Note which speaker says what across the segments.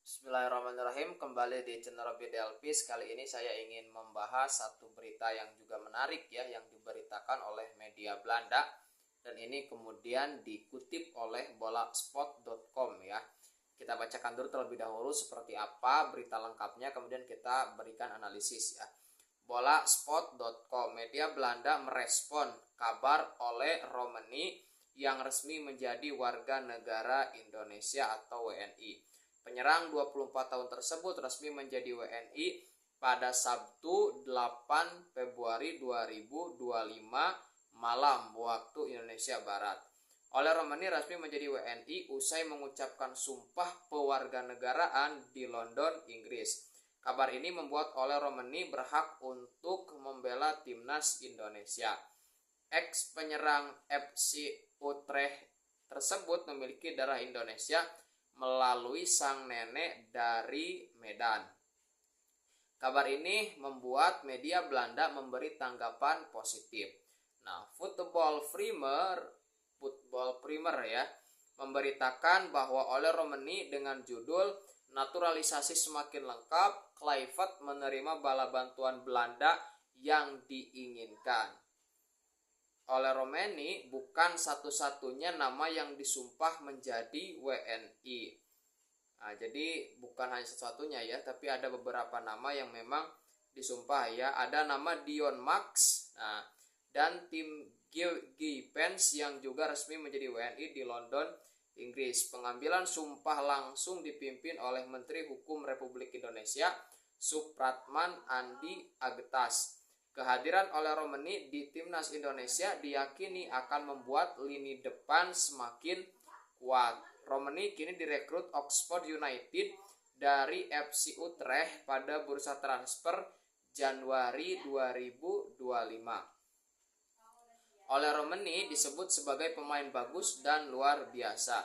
Speaker 1: Bismillahirrahmanirrahim. Kembali di channel Robby Delpis. Kali ini saya ingin membahas satu berita yang juga menarik ya, yang diberitakan oleh media Belanda, dan ini kemudian dikutip oleh bolakspot.com ya. Kita bacakan dulu terlebih dahulu seperti apa berita lengkapnya, kemudian kita berikan analisis ya. Bolakspot.com, media Belanda merespon kabar oleh Romani yang resmi menjadi warga negara Indonesia atau WNI. Penyerang 24 tahun tersebut resmi menjadi WNI pada Sabtu 8 Februari 2025 malam waktu Indonesia Barat. Oleh Romani resmi menjadi WNI usai mengucapkan sumpah pewarganegaraan di London, Inggris. Kabar ini membuat Oleh Romani berhak untuk membela timnas Indonesia. Ex penyerang FC Utrecht tersebut memiliki darah Indonesia melalui sang nenek dari Medan. Kabar ini membuat media Belanda memberi tanggapan positif. Nah, Football Primer ya memberitakan bahwa Oleh Romani dengan judul Naturalisasi Semakin Lengkap, Kluivert menerima bala bantuan Belanda yang diinginkan. Oleh Romani bukan satu-satunya nama yang disumpah menjadi WNI. Nah, jadi bukan hanya satu-satunya ya, tapi ada beberapa nama yang memang disumpah ya. Ada nama Dion Max, dan Tim Giepens yang juga resmi menjadi WNI di London, Inggris. Pengambilan sumpah langsung dipimpin oleh Menteri Hukum Republik Indonesia, Supratman Andi Agtas. Kehadiran Oleh Romani di timnas Indonesia diyakini akan membuat lini depan semakin kuat. Romani kini direkrut Oxford United dari FC Utrecht pada bursa transfer Januari 2025. Oleh Romani disebut sebagai pemain bagus dan luar biasa.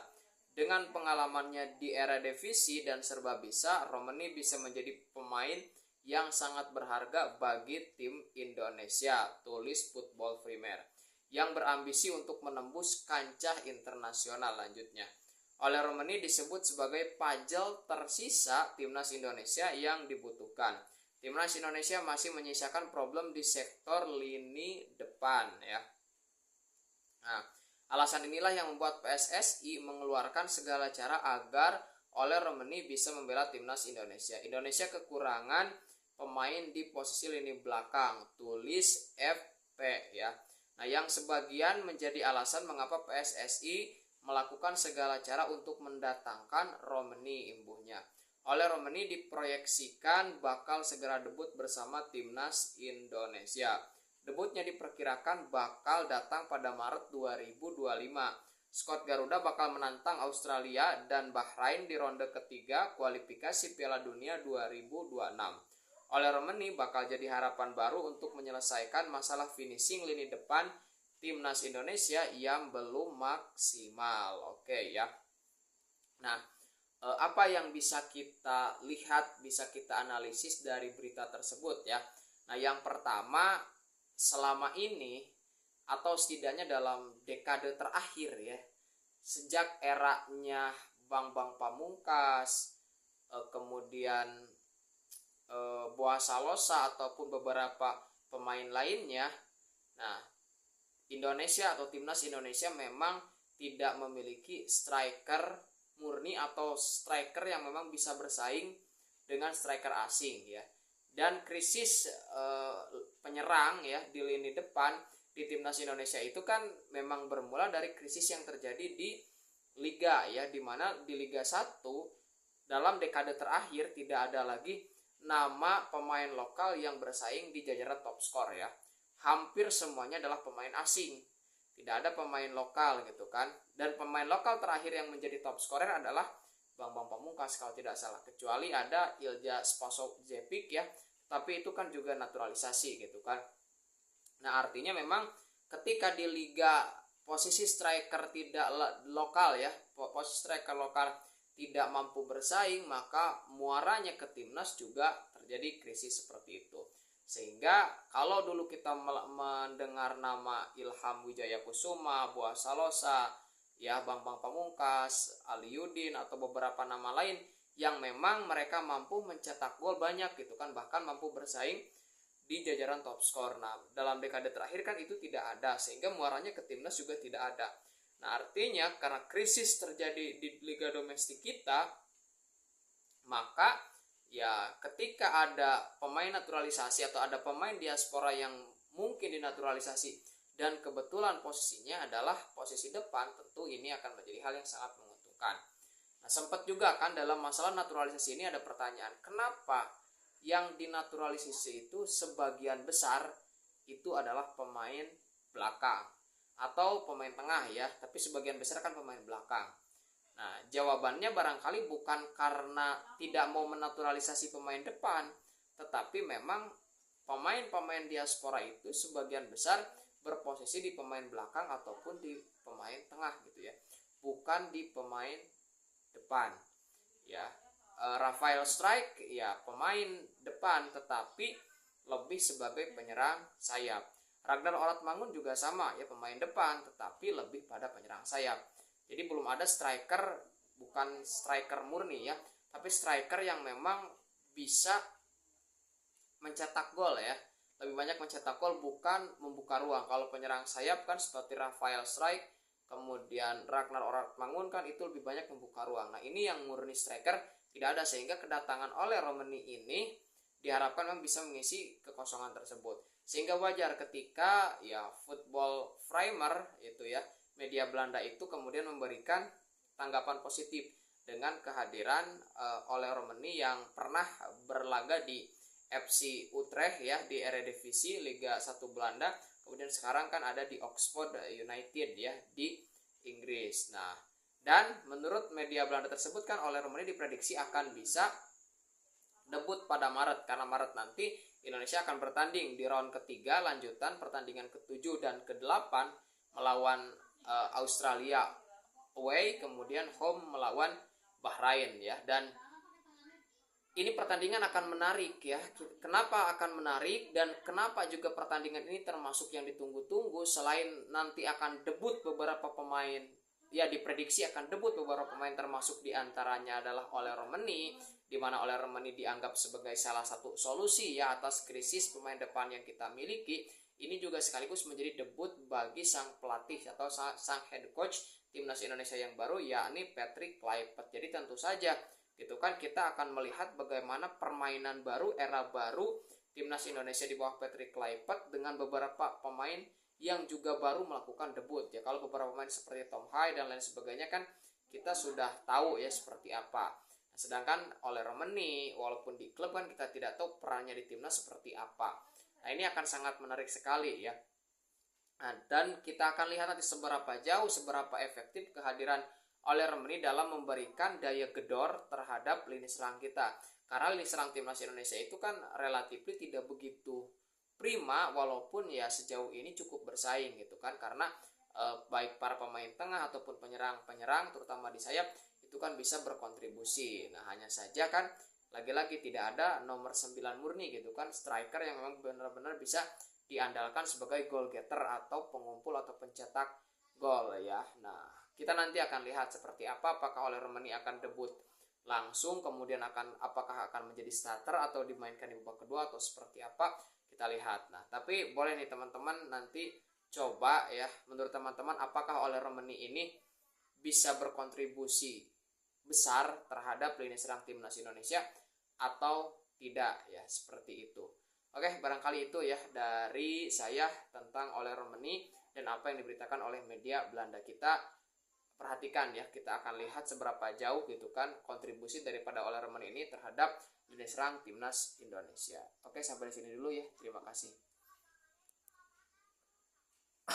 Speaker 1: Dengan pengalamannya di Eredivisie dan serba bisa, Romani bisa menjadi pemain yang sangat berharga bagi tim Indonesia, tulis Football Primer, yang berambisi untuk menembus kancah internasional lanjutnya. Oleh Romani disebut sebagai pajel tersisa timnas Indonesia yang dibutuhkan. Timnas Indonesia masih menyisakan problem di sektor lini depan ya. Nah, alasan inilah yang membuat PSSI mengeluarkan segala cara agar Oleh Romani bisa membela timnas Indonesia. Indonesia kekurangan pemain di posisi lini belakang, tulis FP ya. Nah, yang sebagian menjadi alasan mengapa PSSI melakukan segala cara untuk mendatangkan Romani, imbuhnya. Oleh Romani diproyeksikan bakal segera debut bersama timnas Indonesia. Debutnya diperkirakan bakal datang pada Maret 2025. Skuad Garuda bakal menantang Australia dan Bahrain di ronde ketiga kualifikasi Piala Dunia 2026. Oleh Romani bakal jadi harapan baru untuk menyelesaikan masalah finishing lini depan timnas Indonesia yang belum maksimal. Oke ya. Nah, apa yang bisa kita lihat, bisa kita analisis dari berita tersebut ya. Nah, yang pertama, selama ini atau setidaknya dalam dekade terakhir ya, sejak eranya Bambang Pamungkas, kemudian Boa Salosa ataupun beberapa pemain lainnya. Nah, Indonesia atau timnas Indonesia memang tidak memiliki striker murni atau striker yang memang bisa bersaing dengan striker asing ya. Dan krisis penyerang ya di lini depan di timnas Indonesia itu kan memang bermula dari krisis yang terjadi di Liga ya, dimana di Liga 1 dalam dekade terakhir tidak ada lagi nama pemain lokal yang bersaing di jajaran top skor ya. Hampir semuanya adalah pemain asing. Tidak ada pemain lokal gitu kan. Dan pemain lokal terakhir yang menjadi top scorer adalah Bambang Pamungkas kalau tidak salah. Kecuali ada Ilja Spasojevic ya. Tapi itu kan juga naturalisasi gitu kan. Nah, artinya memang ketika di liga posisi striker tidak lokal ya, posisi striker lokal tidak mampu bersaing, maka muaranya ke timnas juga terjadi krisis seperti itu. Sehingga kalau dulu kita mendengar nama Ilham Wijaya Kusuma, Boa Salosa, ya Bambang Pamungkas, Ali Yudin atau beberapa nama lain yang memang mereka mampu mencetak gol banyak gitu kan, bahkan mampu bersaing di jajaran top skor. Nah, dalam dekade terakhir kan itu tidak ada, sehingga muaranya ke timnas juga tidak ada. Nah, artinya karena krisis terjadi di liga domestik kita, maka ya ketika ada pemain naturalisasi atau ada pemain diaspora yang mungkin dinaturalisasi dan kebetulan posisinya adalah posisi depan, tentu ini akan menjadi hal yang sangat menguntungkan. Nah, sempat juga kan dalam masalah naturalisasi ini ada pertanyaan, kenapa yang dinaturalisasi itu sebagian besar itu adalah pemain belakang atau pemain tengah ya, tapi sebagian besar kan pemain belakang. Nah, jawabannya barangkali bukan karena tidak mau menaturalisasi pemain depan, tetapi memang pemain-pemain diaspora itu sebagian besar berposisi di pemain belakang ataupun di pemain tengah gitu ya, bukan di pemain depan ya. Rafael Strike ya pemain depan tetapi lebih sebagai penyerang sayap. Ragnar Oratmangun juga sama ya, pemain depan tetapi lebih pada penyerang sayap. Jadi belum ada striker, bukan striker murni ya, tapi striker yang memang bisa mencetak gol ya, lebih banyak mencetak gol bukan membuka ruang. Kalau penyerang sayap kan seperti Rafael Strike, kemudian Ragnar Oratmangun kan itu lebih banyak membuka ruang. Nah, ini yang murni striker tidak ada, sehingga kedatangan oleh Romani ini diharapkan memang bisa mengisi kekosongan tersebut. Sehingga wajar ketika ya Football Framer itu ya, media Belanda itu kemudian memberikan tanggapan positif dengan kehadiran oleh Romani yang pernah berlaga di FC Utrecht ya di Eredivisie Liga 1 Belanda, kemudian sekarang kan ada di Oxford United ya di Inggris. Nah, dan menurut media Belanda tersebut kan oleh Romani diprediksi akan bisa debut pada Maret, karena Maret nanti Indonesia akan bertanding di round ketiga lanjutan pertandingan ke-7 dan ke-8 melawan Australia away, kemudian home melawan Bahrain ya. Dan ini pertandingan akan menarik ya. Kenapa akan menarik dan kenapa juga pertandingan ini termasuk yang ditunggu-tunggu, selain nanti akan debut beberapa pemain ya, diprediksi akan debut beberapa pemain termasuk diantaranya adalah Ole Romani, di mana Ole Romani dianggap sebagai salah satu solusi ya atas krisis pemain depan yang kita miliki. Ini juga sekaligus menjadi debut bagi sang pelatih atau sang head coach timnas Indonesia yang baru, yakni Patrick Kluivert. Jadi tentu saja gitu kan kita akan melihat bagaimana permainan baru, era baru timnas Indonesia di bawah Patrick Kluivert dengan beberapa pemain yang juga baru melakukan debut ya. Kalau beberapa pemain seperti Tom Hai dan lain sebagainya kan kita sudah tahu ya seperti apa. Nah, sedangkan oleh Romani walaupun di klub kan kita tidak tahu perannya di timnas seperti apa. Nah, ini akan sangat menarik sekali ya. Nah, dan kita akan lihat nanti seberapa jauh, seberapa efektif kehadiran oleh Romani dalam memberikan daya gedor terhadap lini serang kita. Karena lini serang timnas Indonesia itu kan relatif tidak begitu prima, walaupun ya sejauh ini cukup bersaing gitu kan, karena baik para pemain tengah ataupun penyerang terutama di sayap itu kan bisa berkontribusi. Nah, hanya saja kan lagi-lagi tidak ada nomor 9 murni gitu kan, striker yang memang benar-benar bisa diandalkan sebagai goal getter atau pengumpul atau pencetak gol ya. Nah, kita nanti akan lihat seperti apa, apakah oleh Romani akan debut langsung, kemudian apakah akan menjadi starter atau dimainkan di babak kedua atau seperti apa, kita lihat. Nah, tapi boleh nih teman-teman nanti coba ya, menurut teman-teman apakah oleh Romani ini bisa berkontribusi besar terhadap lini serang timnas Indonesia atau tidak ya, seperti itu. Oke, barangkali itu ya dari saya tentang oleh Romani dan apa yang diberitakan oleh media Belanda kita. Perhatikan ya, kita akan lihat seberapa jauh gitu kan kontribusi daripada Ole Romani ini terhadap lini serang timnas Indonesia. Oke, sampai di sini dulu ya. Terima kasih.